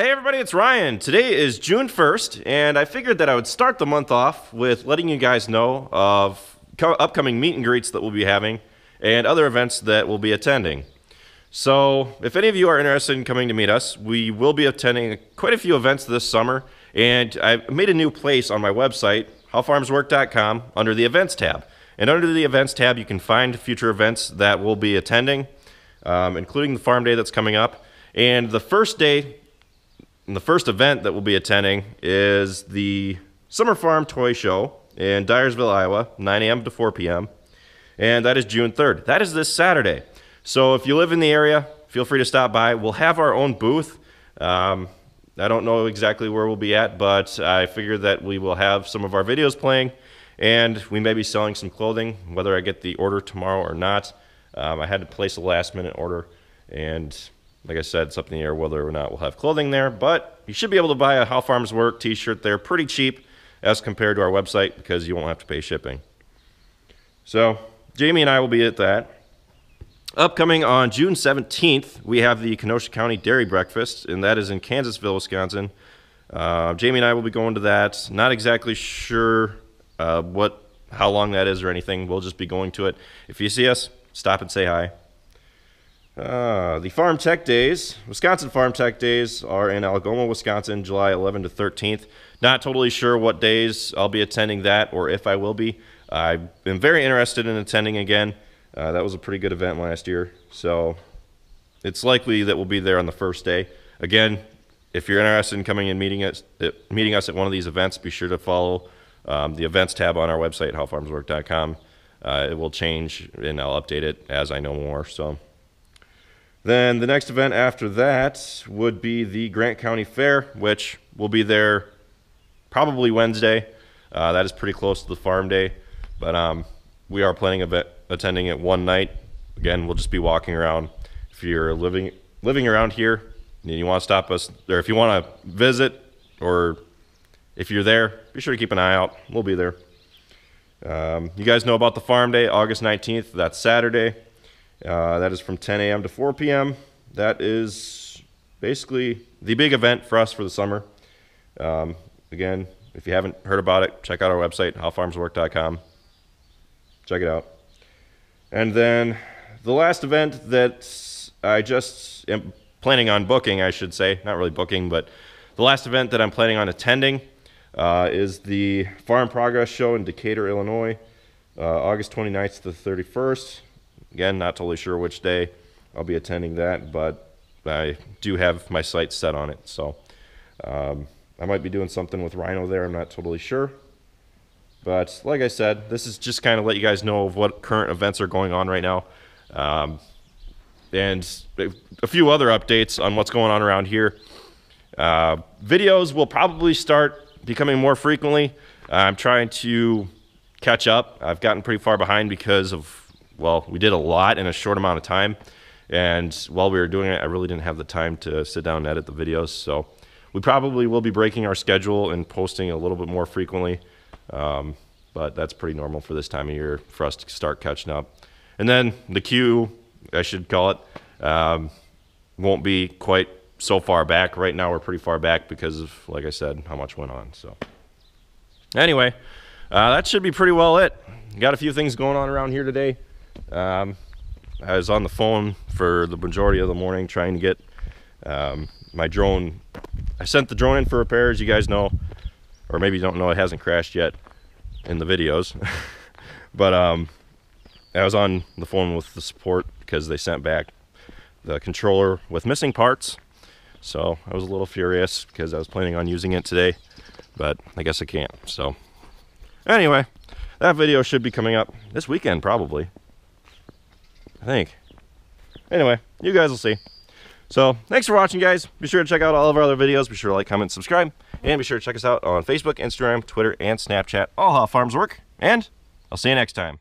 Hey everybody, it's Ryan. Today is June 1st, and I figured that I would start the month off with letting you guys know of upcoming meet and greets that we'll be having and other events that we'll be attending. So, if any of you are interested in coming to meet us, we will be attending quite a few events this summer, and I made a new place on my website, howfarmswork.com, under the Events tab. And under the Events tab, you can find future events that we'll be attending, including the Farm Day that's coming up. And the first event that we'll be attending is the Summer Farm Toy Show in Dyersville, Iowa, 9 a.m. to 4 p.m. And that is June 3rd. That is this Saturday. So if you live in the area, feel free to stop by. We'll have our own booth. I don't know exactly where we'll be at, but I figured that we will have some of our videos playing, and we may be selling some clothing, whether I get the order tomorrow or not. I had to place a last-minute order, and like I said, it's up in the air whether or not we'll have clothing there, but you should be able to buy a How Farms Work t-shirt there pretty cheap as compared to our website because you won't have to pay shipping. So Jamie and I will be at that. Upcoming on June 17th, we have the Kenosha County Dairy Breakfast, and that is in Kansasville, Wisconsin. Jamie and I will be going to that. Not exactly sure how long that is or anything. We'll just be going to it. If you see us, stop and say hi. The Farm Tech Days, Wisconsin Farm Tech Days, are in Algoma, Wisconsin, July 11th to 13th. Not totally sure what days I'll be attending that or if I will be. I've been very interested in attending again. That was a pretty good event last year, so it's likely that we'll be there on the first day. Again, if you're interested in coming and meeting us at one of these events, be sure to follow the events tab on our website, howfarmswork.com. It will change, and I'll update it as I know more. So then the next event after that would be the Grant County Fair, which will be there probably Wednesday. That is pretty close to the farm day, but we are planning attending it one night. Again, we'll just be walking around. If you're living around here and you want to stop us, or if you want to visit, or if you're there, be sure to keep an eye out. We'll be there. You guys know about the Farm Day, August 19th. That's Saturday. That is from 10 a.m. to 4 p.m. That is basically the big event for us for the summer. Again, if you haven't heard about it, check out our website, howfarmswork.com. Check it out. And then the last event that I just am planning on booking, I should say, not really booking, but the last event that I'm planning on attending is the Farm Progress Show in Decatur, Illinois, August 29th to the 31st. Again, not totally sure which day I'll be attending that, but I do have my sights set on it. So I might be doing something with Rhino there. I'm not totally sure. But like I said, this is just kind of let you guys know of what current events are going on right now. And a few other updates on what's going on around here. Videos will probably start becoming more frequently. I'm trying to catch up. I've gotten pretty far behind because of, well, we did a lot in a short amount of time. And while we were doing it, I really didn't have the time to sit down and edit the videos. So we probably will be breaking our schedule and posting a little bit more frequently. But that's pretty normal for this time of year for us to start catching up. And then the queue, I should call it, won't be quite so far back. Right now we're pretty far back because of, like I said, how much went on. So anyway, that should be pretty well it. Got a few things going on around here today. I was on the phone for the majority of the morning trying to get my drone. I sent the drone in for repairs, you guys know, or maybe you don't know, it hasn't crashed yet in the videos. But I was on the phone with the support because they sent back the controller with missing parts. So I was a little furious because I was planning on using it today, but I guess I can't. So anyway, that video should be coming up this weekend probably, I think. Anyway, you guys will see. So thanks for watching, guys. Be sure to check out all of our other videos. Be sure to like, comment, subscribe, and be sure to check us out on Facebook, Instagram, Twitter, and Snapchat, all How Farms Work. And I'll see you next time.